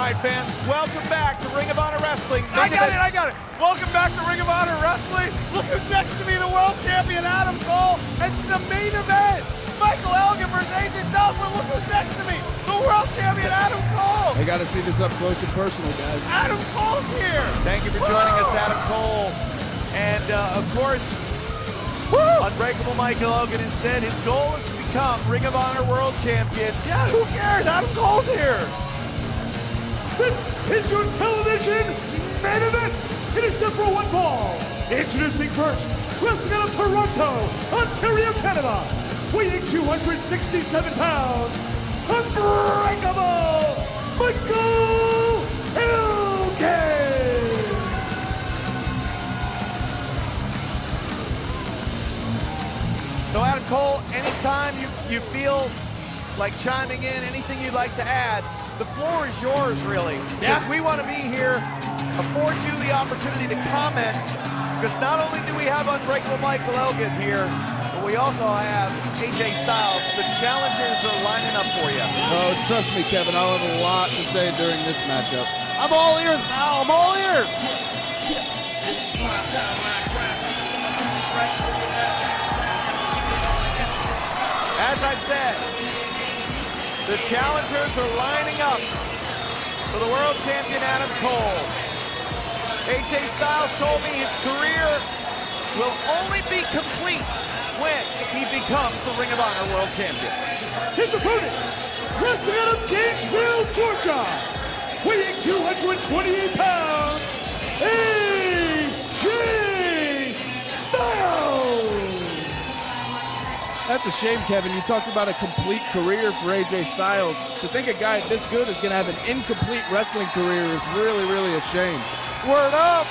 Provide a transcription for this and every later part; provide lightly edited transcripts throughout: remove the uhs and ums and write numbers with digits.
right, fans, welcome back to Ring of Honor Wrestling. I got it. Welcome back to Ring of Honor Wrestling. Look who's next to me, the world champion, Adam Cole. And the main event, Michael Elgin versus AJ Styles. But look who's next to me, the world champion, Adam Cole. I got to see this up close and personal, guys. Adam Cole's here. Thank you for joining us, Adam Cole. And, of course, Unbreakable Michael Elgin has said his goal is to become Ring of Honor World Champion. Yeah, who cares? Adam Cole's here. This is your television main event. It is set for one fall. Introducing first, wrestling out of Toronto, Ontario, Canada, weighing 267 pounds, Unbreakable Michael Elgin. So Adam Cole, anytime you feel like chiming in, anything you'd like to add, the floor is yours, really. Yeah. Because we want to be here, afford you the opportunity to comment, because not only do we have Unbreakable Michael Elgin here, but we also have AJ Styles. The challengers are lining up for you. Oh, trust me, Kevin, I'll have a lot to say during this matchup. I'm all ears, pal. I'm all ears. This is my time, my craft. Someone do this right. As I've said, the challengers are lining up for the world champion Adam Cole. AJ Styles told me his career will only be complete when he becomes the Ring of Honor World Champion. His opponent, wrestling out of Gainesville, Georgia, weighing 228 pounds, AJ Styles. That's a shame, Kevin. You talked about a complete career for AJ Styles. To think a guy this good is going to have an incomplete wrestling career is really, really a shame. Word up.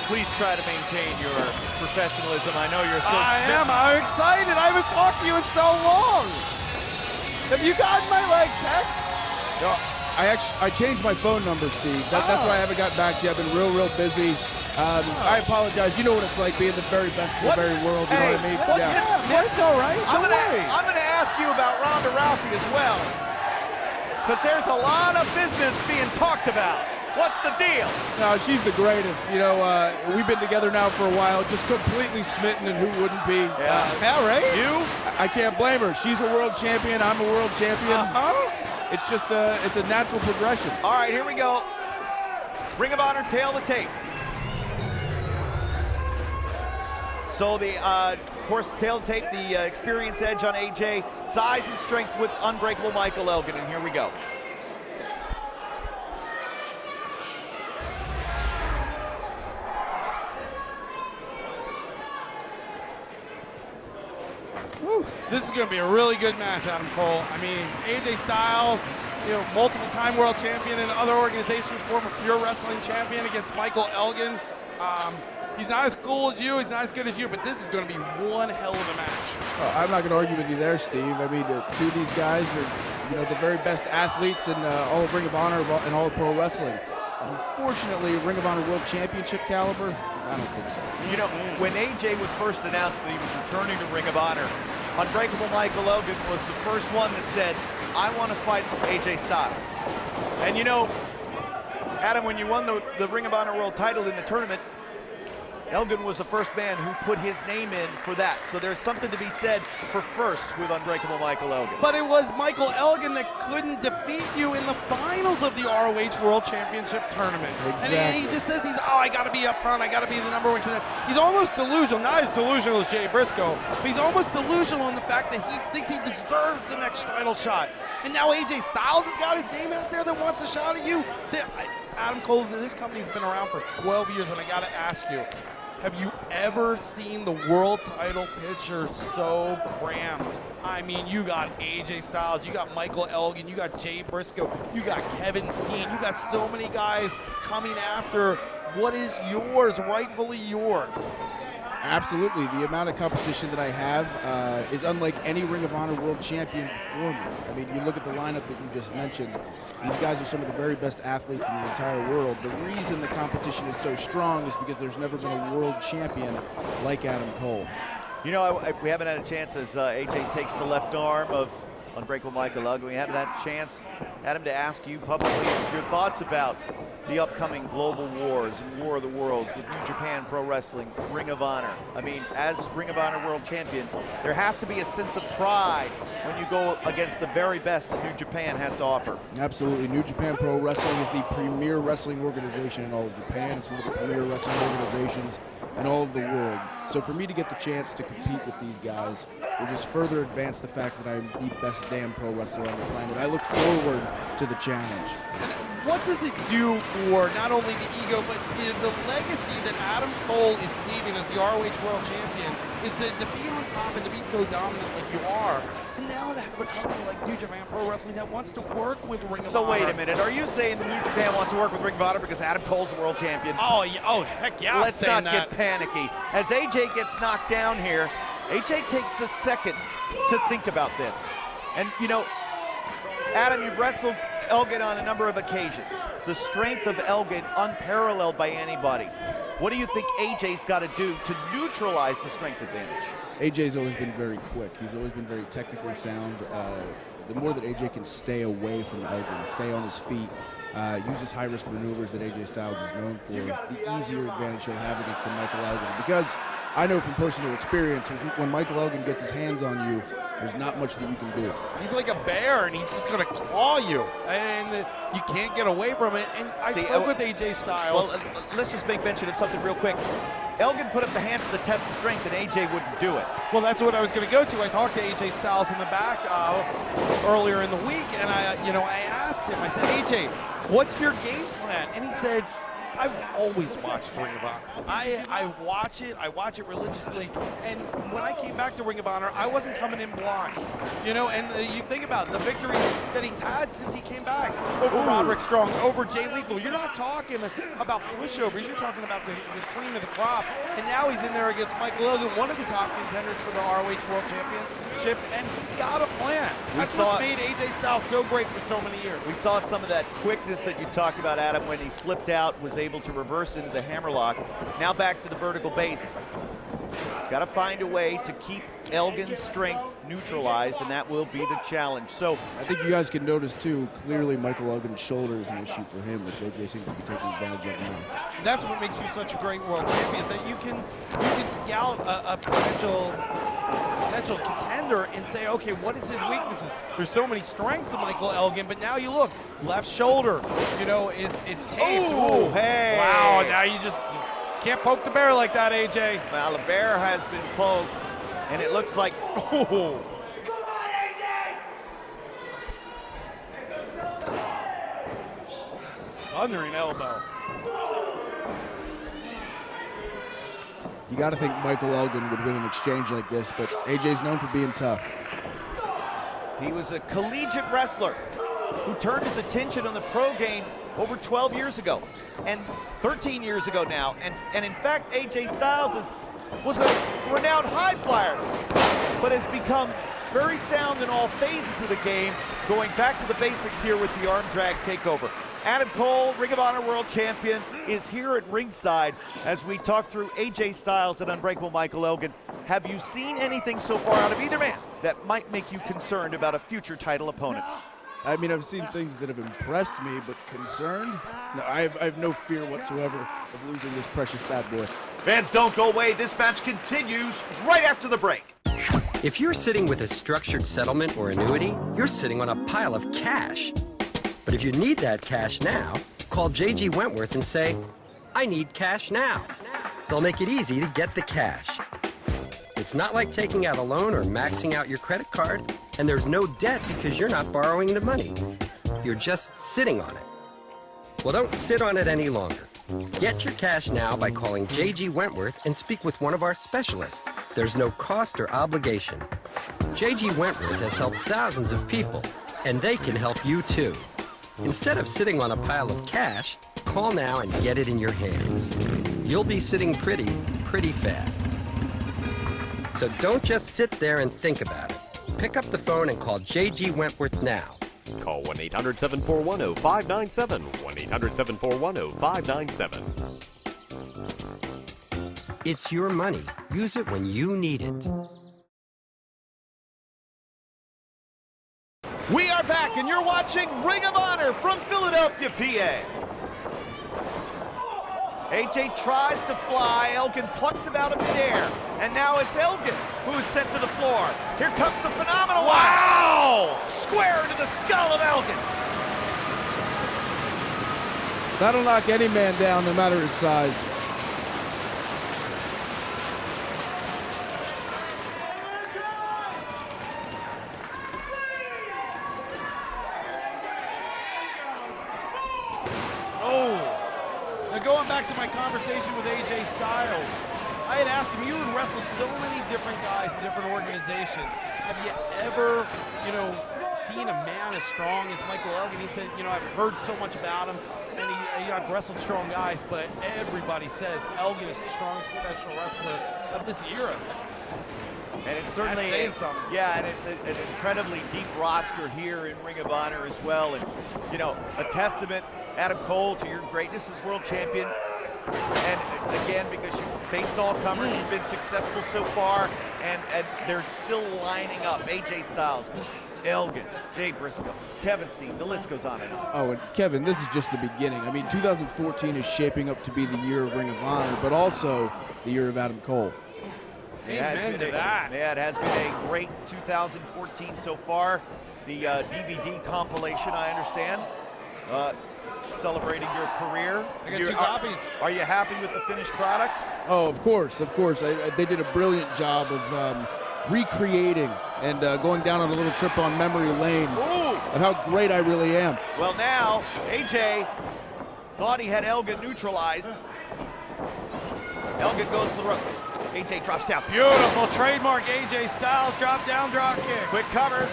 Please try to maintain your professionalism. I know you're so I'm excited. I haven't talked to you in so long. Have you gotten my text? No, I changed my phone number, Steve. That's why I haven't gotten back to you. I've been real busy. I apologize. You know what it's like being the very best in the very world. You know what I mean? Yeah, it's all right. I'm going to ask you about Ronda Rousey as well, because there's a lot of business being talked about. What's the deal? No, she's the greatest. You know, we've been together now for a while, just completely smitten, and who wouldn't be? Yeah, right? You? I can't blame her. She's a world champion. I'm a world champion. It's just it's a natural progression. All right, here we go. Ring of Honor tail the tape. So of course, tail to tape, the experience edge on AJ, size and strength with Unbreakable Michael Elgin, and here we go. Whew. This is going to be a really good match, Adam Cole. I mean, AJ Styles, multiple-time world champion in other organizations, former Pure Wrestling champion against Michael Elgin. He's not as cool as you, he's not as good as you, but this is going to be one hell of a match. Oh, I'm not going to argue with you there, Steve. I mean, two of these guys are, the very best athletes in all of Ring of Honor and all of pro wrestling. Unfortunately, Ring of Honor World Championship caliber, I don't think so. When AJ was first announced that he was returning to Ring of Honor, Unbreakable Michael Elgin was the first one that said, I want to fight AJ Styles. And Adam, when you won the Ring of Honor World title in the tournament, Elgin was the first man who put his name in for that. So there's something to be said for first with Unbreakable Michael Elgin. But it was Michael Elgin that couldn't defeat you in the finals of the ROH World Championship Tournament. Exactly. And he just says I got to be up front, I got to be the #1 contender. He's almost delusional, not as delusional as Jay Briscoe, but he's almost delusional in the fact that he thinks he deserves the next title shot. And now AJ Styles has got his name out there that wants a shot at you. Adam Cole, this company's been around for 12 years, and I got to ask you, have you ever seen the world title picture so crammed? I mean, you got AJ Styles, you got Michael Elgin, you got Jay Briscoe, you got Kevin Steen, you got so many guys coming after what is yours, rightfully yours. Absolutely. The amount of competition that I have is unlike any Ring of Honor World Champion before me. I mean, you look at the lineup that you just mentioned. These guys are some of the very best athletes in the entire world. The reason the competition is so strong is because there's never been a world champion like Adam Cole. We haven't had a chance as AJ takes the left arm of Unbreakable Michael Elgin. We haven't had a chance, Adam, to ask you publicly your thoughts about the upcoming global wars and War of the Worlds with New Japan Pro Wrestling, Ring of Honor. I mean, as Ring of Honor World Champion, there has to be a sense of pride when you go against the very best that New Japan has to offer. Absolutely. New Japan Pro Wrestling is the premier wrestling organization in all of Japan. It's one of the premier wrestling organizations in all of the world. So for me to get the chance to compete with these guys will just further advance the fact that I'm the best damn pro wrestler on the planet. I look forward to the challenge. What does it do for not only the ego, but the legacy that Adam Cole is leaving as the ROH World Champion is to be on top and to be so dominant like you are. And now to have a company like New Japan Pro Wrestling that wants to work with Ring of Honor. So wait a minute, are you saying that New Japan wants to work with Ring of Honor because Adam Cole's the world champion? Oh, yeah, oh heck yeah. Let's not get panicky. As AJ gets knocked down here, AJ takes a second to think about this. And you know, Adam, you've wrestled Elgin on a number of occasions. The strength of Elgin unparalleled by anybody. What do you think AJ's got to do to neutralize the strength advantage? AJ's always been very quick. He's always been very technically sound. The more that AJ can stay away from Elgin, stay on his feet, uses high-risk maneuvers that AJ Styles is known for, the easier advantage he'll have against a Michael Elgin. Because I know from personal experience, when Michael Elgin gets his hands on you, there's not much that you can do. He's like a bear, and he's just going to claw you, and you can't get away from it. And I spoke with AJ Styles. Well, let's just make mention of something real quick. Elgin put up the hands to test the strength, and AJ wouldn't do it. Well, that's what I was going to go to. I talked to AJ Styles in the back earlier in the week, and I asked him. I said, AJ, what's your game plan? And he said, I've always watched Ring of Honor. I watch it religiously, and when I came back to Ring of Honor, I wasn't coming in blind. You know, and you think about the victories that he's had since he came back over Roderick Strong, over Jay Lethal. You're not talking about pushovers, you're talking about the cream of the crop, and now he's in there against Michael Elgin, one of the top contenders for the ROH World Championship, and he's got a plan. That's what made AJ Styles so great for so many years. We saw some of that quickness that you talked about, Adam, when he slipped out, was able to reverse into the hammerlock. Now back to the vertical base. Got to find a way to keep Elgin's strength neutralized, and that will be the challenge. So I think you guys can notice too, clearly Michael Elgin's shoulder is an issue for him, which AJ seems to be taking advantage of now. That's what makes you such a great world champion, is that you can scout a potential contender and say, okay, what is his weaknesses? There's so many strengths to Michael Elgin, but now you look, left shoulder, you know, is taped. Ooh, hey. Wow, now you just can't poke the bear like that, AJ. Well, the bear has been poked, and it looks like, oh. Thundering elbow. You got to think Michael Elgin would win an exchange like this, but AJ's known for being tough. He was a collegiate wrestler who turned his attention on the pro game over 12 years ago, and 13 years ago now. And in fact, AJ Styles was a renowned high flyer, but has become very sound in all phases of the game, going back to the basics here with the arm drag takeover. Adam Cole, Ring of Honor World Champion, is here at ringside as we talk through AJ Styles and Unbreakable Michael Elgin. Have you seen anything so far out of either man that might make you concerned about a future title opponent? I mean, I've seen things that have impressed me, but concerned? No, I have no fear whatsoever of losing this precious bad boy. Fans, don't go away. This match continues right after the break. If you're sitting with a structured settlement or annuity, you're sitting on a pile of cash. But if you need that cash now, call J.G. Wentworth and say, I need cash now. They'll make it easy to get the cash. It's not like taking out a loan or maxing out your credit card, and there's no debt because you're not borrowing the money. You're just sitting on it. Well, don't sit on it any longer. Get your cash now by calling J.G. Wentworth and speak with one of our specialists. There's no cost or obligation. J.G. Wentworth has helped thousands of people, and they can help you too. Instead of sitting on a pile of cash, call now and get it in your hands. You'll be sitting pretty fast. So don't just sit there and think about it. Pick up the phone and call J.G. Wentworth now. Call 1-800-741-0597, 1-800-741-0597. It's your money. Use it when you need it. are back, and you're watching Ring of Honor from Philadelphia, PA. AJ tries to fly, Elgin plucks him out of midair, and now it's Elgin who is sent to the floor. Here comes the phenomenal wow! Square into the skull of Elgin. That'll knock any man down, no matter his size. Going back to my conversation with AJ Styles, I had asked him, you had wrestled so many different guys in different organizations. Have you ever, seen a man as strong as Michael Elgin? He said, I've heard so much about him, and I've wrestled strong guys, but everybody says Elgin is the strongest professional wrestler of this era. And it's certainly saying something. Yeah, and it's an incredibly deep roster here in Ring of Honor as well. And, a testament, Adam Cole, to your greatness as world champion. And again, because you faced all comers, you've been successful so far, and they're still lining up. AJ Styles, Elgin, Jay Briscoe, Kevin Steen, the list goes on and on. Oh, and Kevin, this is just the beginning. I mean, 2014 is shaping up to be the year of Ring of Honor, but also the year of Adam Cole. Amen to that. Yeah, it has been a great 2014 so far. The DVD compilation, I understand, celebrating your career. I got 2 copies. Are you happy with the finished product? Oh, of course, of course. They did a brilliant job of recreating and going down on a little trip on memory lane of how great I really am. Well, now, AJ thought he had Elgin neutralized. Elgin goes to the ropes. AJ drops down. Beautiful trademark AJ Styles, drop down, drop kick. Quick cover.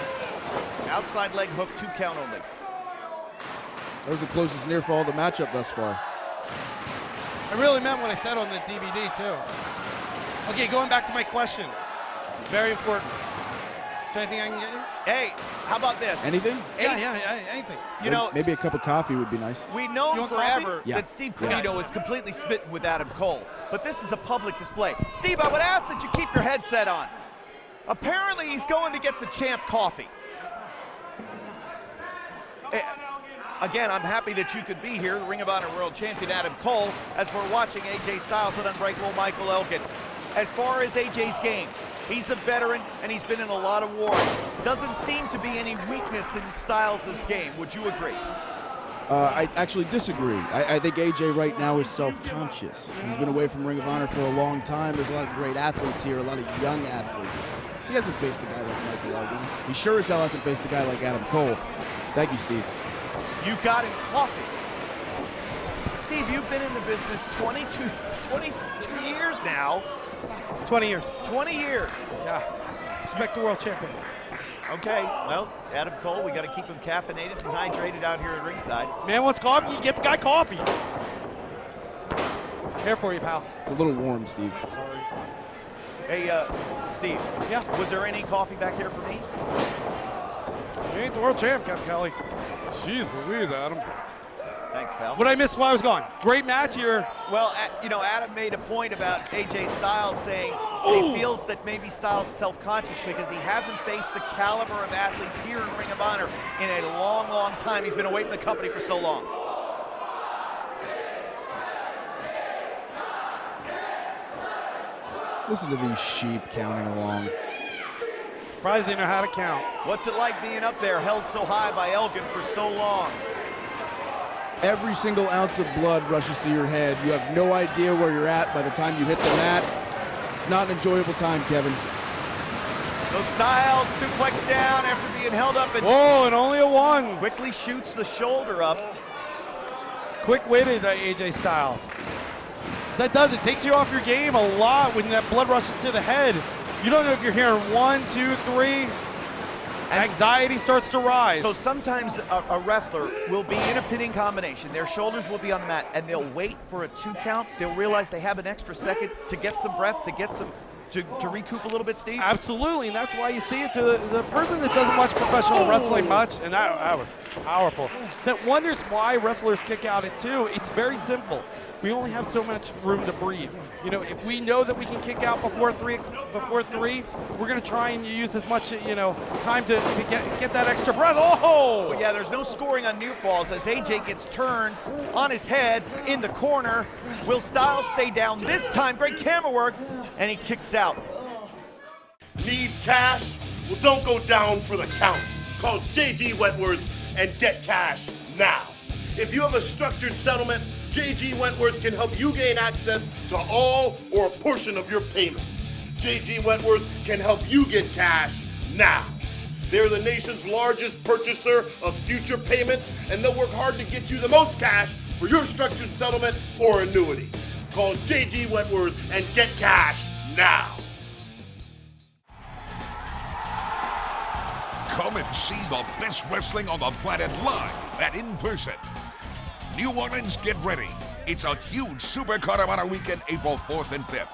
Outside leg hook, 2 count only. That was the closest near fall of the matchup thus far. I really meant what I said on the DVD too. Okay, going back to my question. Very important. Is there anything I can get you? Hey, how about this? Anything? Yeah, anything. Maybe a cup of coffee would be nice. We've known want forever coffee? that Steve Corino is completely smitten with Adam Cole, but this is a public display. Steve, I would ask that you keep your headset on. Apparently, he's going to get the champ coffee. Again, I'm happy that you could be here, the Ring of Honor World Champion Adam Cole, as we're watching AJ Styles and Unbreakable Michael Elgin. As far as AJ's game, he's a veteran and he's been in a lot of wars. Doesn't seem to be any weakness in Styles' game. Would you agree? I actually disagree. I think AJ right now is self-conscious. He's been away from Ring of Honor for a long time. There's a lot of great athletes here, a lot of young athletes. He hasn't faced a guy like Michael Elgin. He sure as hell hasn't faced a guy like Adam Cole. Thank you, Steve. You got him coffee. Steve, you've been in the business 22 years now. 20 years. 20 years. Yeah. Respect the world champion. Okay, well, Adam Cole, we got to keep him caffeinated and hydrated out here at ringside. Man wants coffee, you get the guy coffee. Here for you, pal. It's a little warm, Steve. Sorry. Hey, Steve. Yeah? Was there any coffee back there for me? You ain't the world champ, Captain Kelly. Jeez Louise, Adam. Thanks, pal. What did I miss while I was gone? Great match here. Well, Adam made a point about AJ Styles saying he feels that maybe Styles is self-conscious because he hasn't faced the caliber of athletes here in Ring of Honor in a long, long time. He's been away from the company for so long. Listen to these sheep counting along. Surprised they know how to count. What's it like being up there held so high by Elgin for so long? Every single ounce of blood rushes to your head. You have no idea where you're at by the time you hit the mat. It's not an enjoyable time, Kevin. So Styles suplex down after being held up and and only a 1. quickly shoots the shoulder up. Quick-witted AJ Styles. That does, it takes you off your game a lot when that blood rushes to the head. You don't know if you're hearing 1, 2, 3. Anxiety starts to rise. So sometimes a wrestler will be in a pinning combination. Their shoulders will be on the mat, and they'll wait for a 2 count. They'll realize they have an extra second to get some breath, to get some, to recoup a little bit, Steve. Absolutely, and that's why you see it to the person that doesn't watch professional wrestling much, and that was powerful, that wonders why wrestlers kick out at 2. It's very simple. we only have so much room to breathe. You know, if we know that we can kick out before three, we're going to try and use as much, you know, time to get that extra breath. Oh! But yeah, there's no scoring on near falls as AJ gets turned on his head in the corner. Will Styles stay down this time? Great camera work, and he kicks out. Need cash? Well, don't go down for the count. Call JG Wentworth and get cash now. If you have a structured settlement, JG Wentworth can help you gain access to all or a portion of your payments. JG Wentworth can help you get cash now. They're the nation's largest purchaser of future payments, and they'll work hard to get you the most cash for your structured settlement or annuity. Call JG Wentworth and get cash now. Come and see the best wrestling on the planet live and in person. New Orleans, get ready. It's a huge Super Caravana weekend, April 4th and 5th.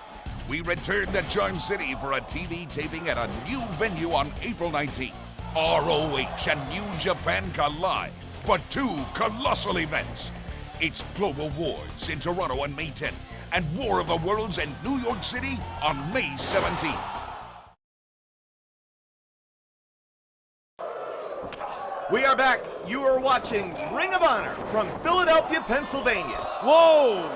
We return to Charm City for a TV taping at a new venue on April 19th. ROH and New Japan collide for 2 colossal events. It's Global Wars in Toronto on May 10th and War of the Worlds in New York City on May 17th. We are back. You are watching Ring of Honor from Philadelphia, Pennsylvania. Whoa!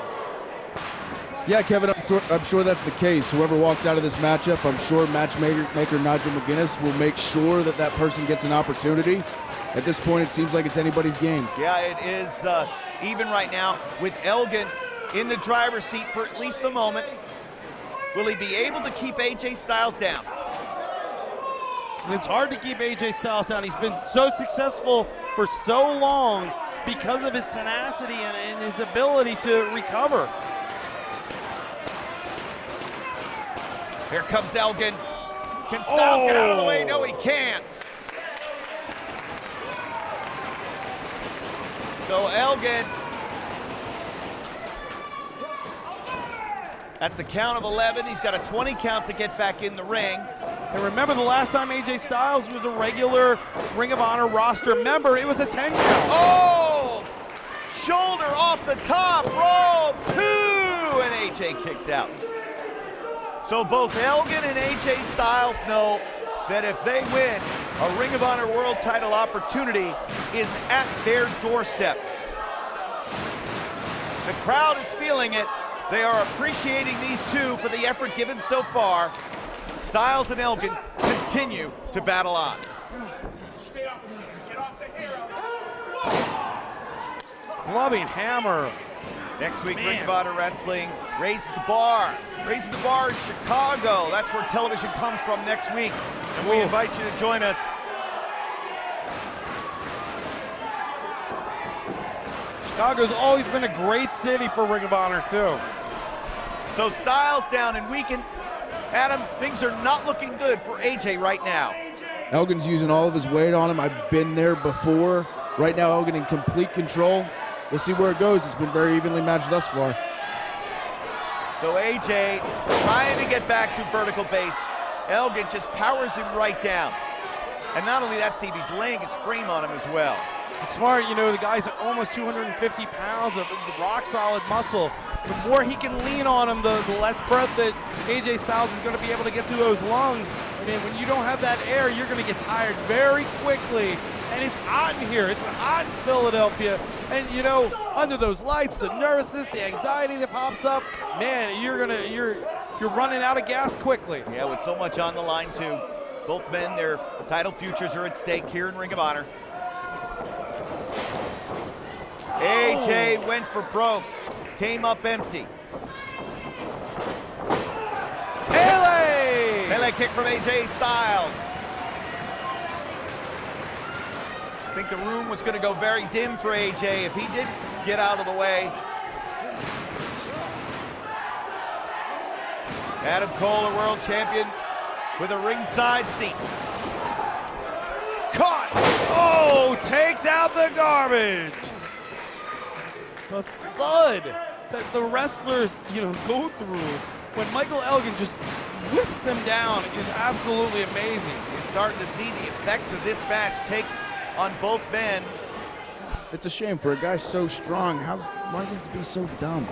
Yeah, Kevin, I'm sure that's the case. Whoever walks out of this matchup, I'm sure matchmaker Nigel McGuinness will make sure that that person gets an opportunity. At this point, it seems like it's anybody's game. Yeah, it is even right now with Elgin in the driver's seat for at least the moment. Will he be able to keep AJ Styles down? And it's hard to keep AJ Styles down. He's been so successful for so long because of his tenacity and his ability to recover. Here comes Elgin. Can Styles get out of the way? No, he can't. So Elgin, at the count of 11, he's got a 20 count to get back in the ring. And remember the last time AJ Styles was a regular Ring of Honor roster member, it was a 10 count. Oh! Shoulder off the top, roll 2, and AJ kicks out. So both Elgin and AJ Styles know that if they win, a Ring of Honor World title opportunity is at their doorstep. The crowd is feeling it. They are appreciating these two for the effort given so far. Styles and Elgin continue to battle on. Stay off his hand. Get off the hero. Loving hammer. Next week, Ring of Honor Wrestling raises the bar. Raising the bar in Chicago. That's where television comes from next week. And we invite you to join us. Chicago's always been a great city for Ring of Honor, too. So Styles down and weakened. Adam, things are not looking good for AJ right now. Elgin's using all of his weight on him. I've been there before. Right now, Elgin in complete control. We'll see where it goes. It's been very evenly matched thus far. So AJ trying to get back to vertical base. Elgin just powers him right down. And not only that, Steve, he's laying his frame on him as well. It's smart, you know, the guy's almost 250 pounds of rock solid muscle. The more he can lean on him, the less breath that AJ Styles is going to be able to get through those lungs. I mean, when you don't have that air, you're going to get tired very quickly. And it's hot in here. It's hot in Philadelphia. And you know, under those lights, the nervousness, the anxiety that pops up, man, you're running out of gas quickly. Yeah, with so much on the line too. Both men, their title futures are at stake here in Ring of Honor. AJ went for broke, came up empty. Pele! Pele kick from AJ Styles. I think the room was going to go very dim for AJ if he didn't get out of the way. Adam Cole, a world champion, with a ringside seat. Caught! Oh, takes out the garbage. The thud that the wrestlers, you know, go through when Michael Elgin just whips them down is absolutely amazing. You're starting to see the effects of this match take on both men. It's a shame for a guy so strong. Why does he have to be so dumb?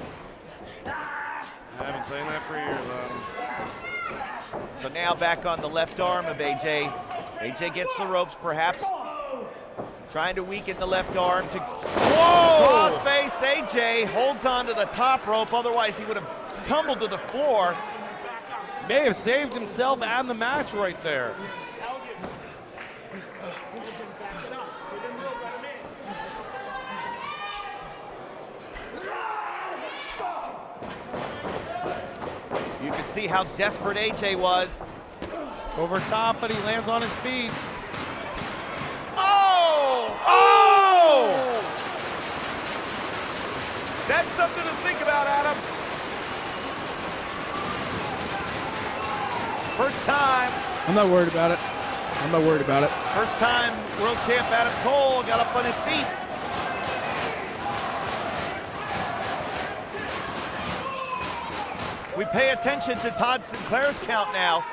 I haven't seen that for years, Adam. So now back on the left arm of AJ. AJ gets the ropes, perhaps trying to weaken the left arm to crossface. AJ holds on to the top rope, otherwise he would have tumbled to the floor. May have saved himself and the match right there. You can see how desperate AJ was. Over top, but he lands on his feet. Oh! Oh! That's something to think about, Adam. First time. I'm not worried about it. I'm not worried about it. First time world champ Adam Cole got up on his feet. We pay attention to Todd Sinclair's count now.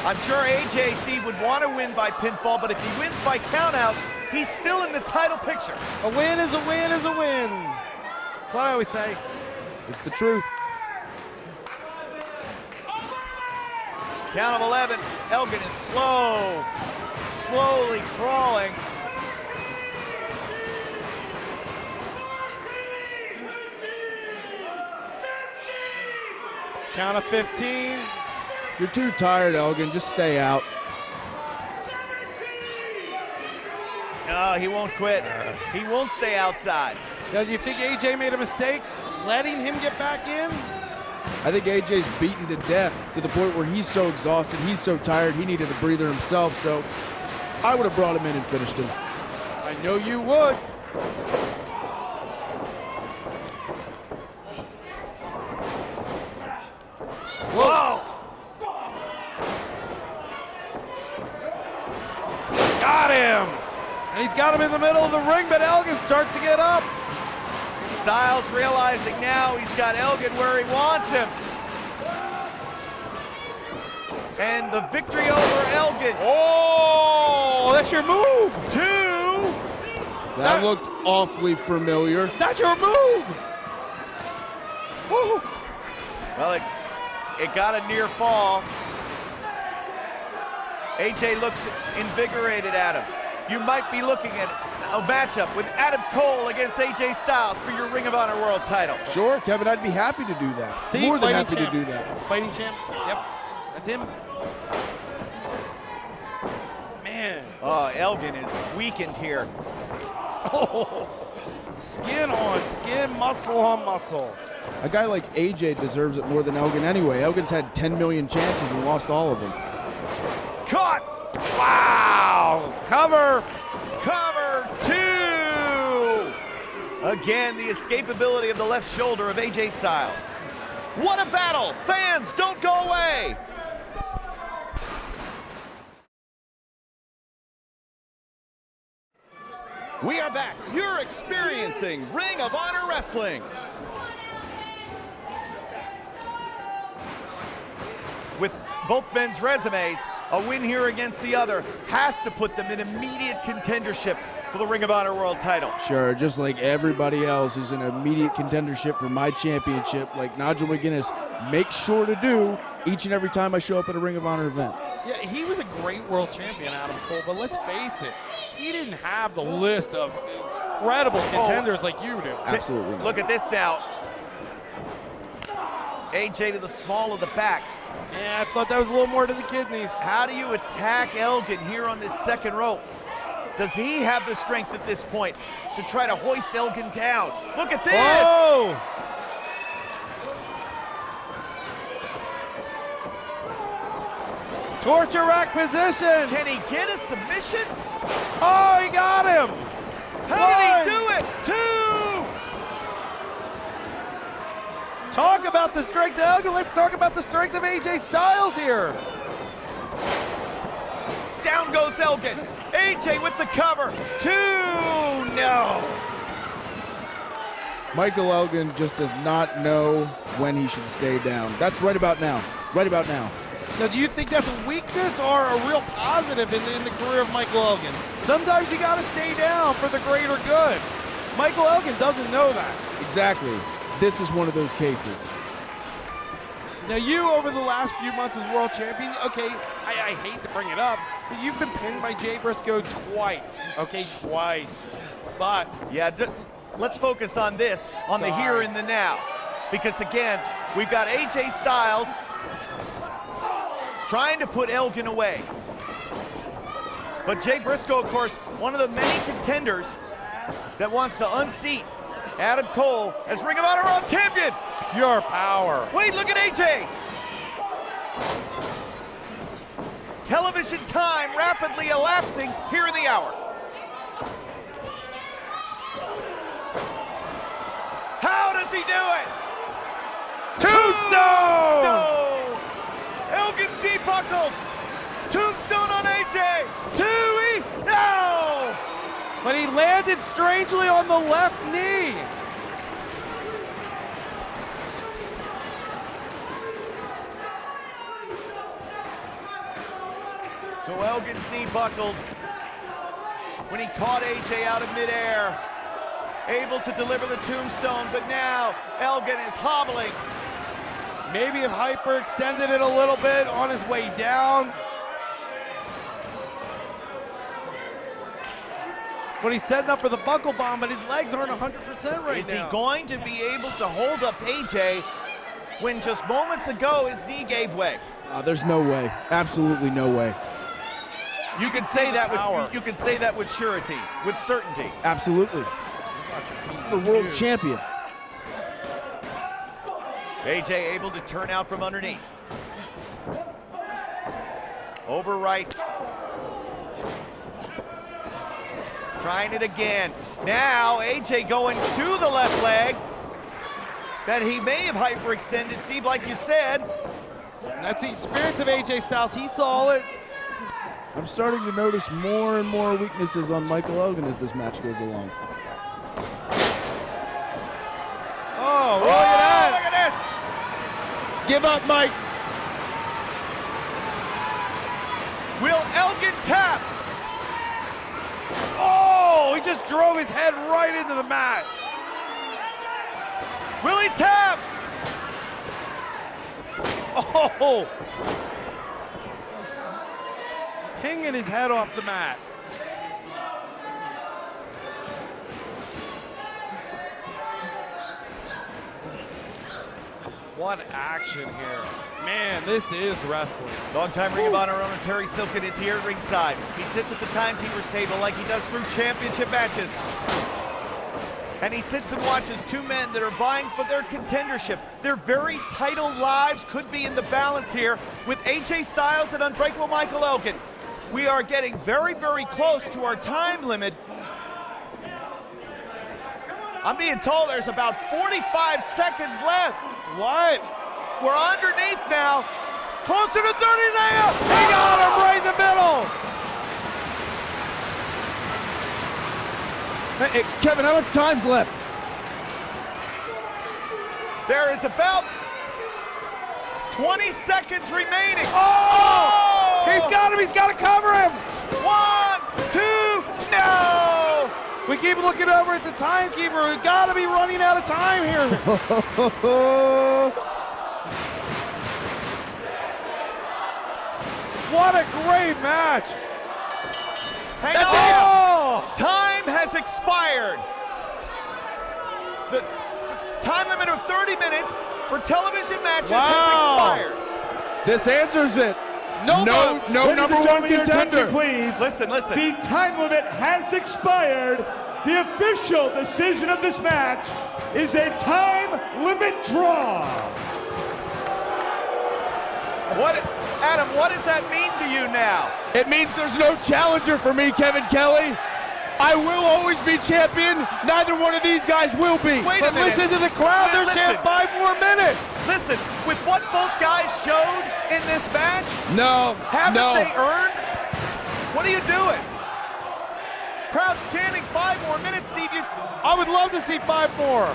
I'm sure AJ, Steve, would want to win by pinfall, but if he wins by countout, he's still in the title picture. A win is a win is a win. That's what I always say. It's the truth. Count of 11. Elgin is slowly crawling. Count of 15. You're too tired, Elgin. Just stay out. No, he won't quit. He won't stay outside. Now, do you think AJ made a mistake letting him get back in? I think AJ's beaten to death to the point where he's so exhausted, he's so tired, he needed a breather himself, so I would have brought him in and finished him. I know you would. Whoa! Got him! And he's got him in the middle of the ring, but Elgin starts to get up. Styles realizing now he's got Elgin where he wants him. And the victory over Elgin. Oh, that's your move. 2. That looked awfully familiar. That's your move. Woo. Well, it got a near fall. AJ looks invigorated at him. You might be looking at a matchup with Adam Cole against AJ Styles for your Ring of Honor World title. Sure, Kevin, I'd be happy to do that. See, More than fighting happy champ. to do that. Fighting champ. Yep, that's him. Man. Oh, Elgin is weakened here. Oh, skin on skin, muscle on muscle. A guy like AJ deserves it more than Elgin anyway. Elgin's had 10 million chances and lost all of them. Caught! Wow! Cover! Cover 2! Again, the escapability of the left shoulder of AJ Styles. What a battle! Fans, don't go away! We are back. You're experiencing Ring of Honor Wrestling. With both men's resumes, a win here against the other has to put them in immediate contendership for the Ring of Honor World title. Sure, just like everybody else who's in immediate contendership for my championship, like Nigel McGuinness makes sure to do each and every time I show up at a Ring of Honor event. Yeah, he was a great world champion, Adam Cole, but let's face it, he didn't have the list of incredible contenders like you do. Absolutely not. Look at this now. AJ to the small of the back. Yeah, I thought that was a little more to the kidneys. How do you attack Elgin here on this second rope? Does he have the strength at this point to try to hoist Elgin down? Look at this! Whoa! Torture rack position! Can he get a submission? Oh, he got him! How did he do it? 2! Talk about the strength of Elgin. Let's talk about the strength of AJ Styles here. Down goes Elgin. AJ with the cover. 2! No! Michael Elgin just does not know when he should stay down. That's right about now. Right about now. Now, do you think that's a weakness or a real positive in the career of Michael Elgin? Sometimes you got to stay down for the greater good. Michael Elgin doesn't know that. Exactly. This is one of those cases. Now, you, over the last few months as world champion, okay, I hate to bring it up, but you've been pinned by Jay Briscoe twice, okay, twice. But, Yeah, let's focus on this, on the here and the now. Because again, we've got AJ Styles trying to put Elgin away. But Jay Briscoe, of course, one of the many contenders that wants to unseat Adam Cole as Ring of Honor World Champion. pure power. Wait, look at AJ. Television time rapidly elapsing here in the hour. How does he do it? Tombstone! Elgin's knee buckled. Tombstone on AJ. 2-E. No! But he landed strangely on the left knee. So Elgin's knee buckled when he caught AJ out of midair. Able to deliver the tombstone, but now Elgin is hobbling. Maybe if hyperextended it a little bit on his way down. But he's setting up for the buckle bomb, but his legs aren't 100% right Is now. he going to be able to hold up AJ when just moments ago his knee gave way? There's no way. Absolutely no way. You can say that with you can say that with surety, with certainty. Absolutely. The world champion. AJ able to turn out from underneath. Over right. Trying it again. Now AJ going to the left leg. That he may have hyperextended, Steve, like you said. That's the experience of AJ Styles. He saw it. I'm starting to notice more and more weaknesses on Michael Elgin as this match goes along. Oh, look at that. Look at this. Give up, Mike. Will Elgin tap? Oh, he just drove his head right into the mat. Will he tap? Oh, hanging his head off the mat. What action here. Man, this is wrestling. Long-time Ring of Honor owner Terry Silkin is here at ringside. He sits at the timekeeper's table like he does through championship matches. And he sits and watches two men that are vying for their contendership. Their very title lives could be in the balance here with AJ Styles and Unbreakable Michael Elgin. We are getting very, very close to our time limit. I'm being told there's about 45 seconds left. What? We're underneath now. Closer to 30 now. He got him right in the middle. Hey, Kevin, how much time's left? There is about 20 seconds remaining. Oh! He's got him. He's got to cover him. 1, 2, no! We keep looking over at the timekeeper. We've got to be running out of time here. What a great match. Hang That's on. it. Time has expired. The time limit of 30 minutes for television matches has expired. This answers it. No Ladies number and one gentlemen, your attention, contender. please. Listen. The time limit has expired. The official decision of this match is a time limit draw. Adam, what does that mean to you now? It means there's no challenger for me, Kevin Kelly. I will always be champion. Neither one of these guys will be. Wait a But minute. listen to the crowd. They're Listen. chanting 5 more minutes. Listen, with what both guys showed in this match, haven't they earned? What are you doing? Crowd's chanting 5 more minutes, Steve. I would love to see 5 more.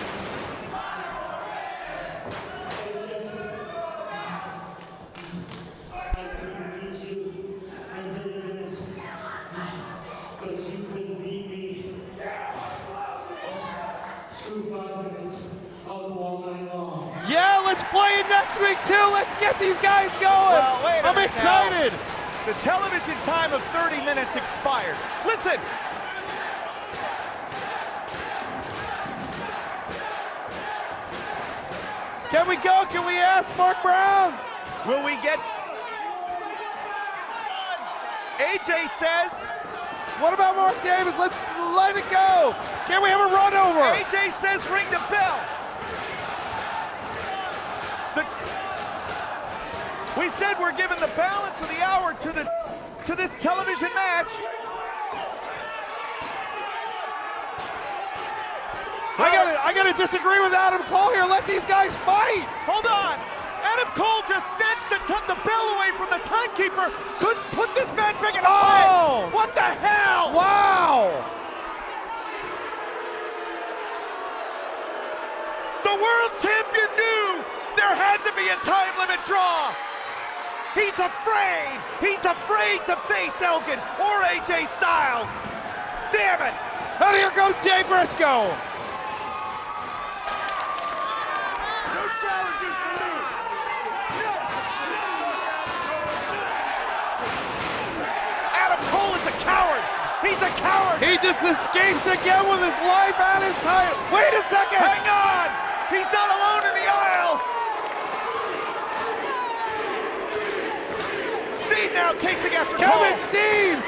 Elgin next week too. Let's get these guys going. Well, wait a I'm minute excited. now. The television time of 30 minutes expired. Listen. Can we go? Can we ask Mark Brown? Will we get... AJ says... What about Mark Davis? Let's let it go. Can we have a run over? AJ says ring the bell. We said we're giving the balance of the hour to this television match. I gotta disagree with Adam Cole here. Let these guys fight. Hold on. Adam Cole just snatched the bell away from the timekeeper. Couldn't put this match back in play. Oh! What the hell? Wow! The world champion knew there had to be a time limit draw. He's afraid. He's afraid to face Elgin or AJ Styles. Damn it. And here comes Jay Briscoe. No challenges for me. Adam Cole is a coward. He's a coward. He just escaped again with his life and his title. Wait a second. Hang on. He's not alone in the aisle. Steen now chasing after Kevin Cole. Steen.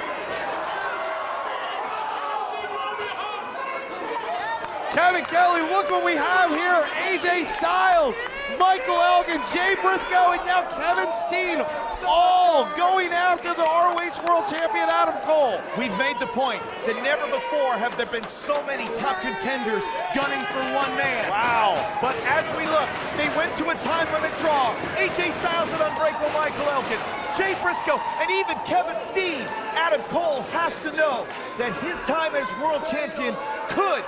Kevin Kelly, look what we have here. AJ Styles, Michael Elgin, Jay Briscoe, and now Kevin Steen, all going after the ROH World Champion Adam Cole. We've made the point that never before have there been so many top contenders gunning for one man. Wow. But as we look, they went to a time limit draw. AJ Styles and Unbreakable Michael Elgin, Jay Briscoe, and even Kevin Steen. Adam Cole has to know that his time as world champion could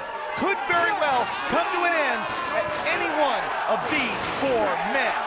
very well come to an end at any one of these four men.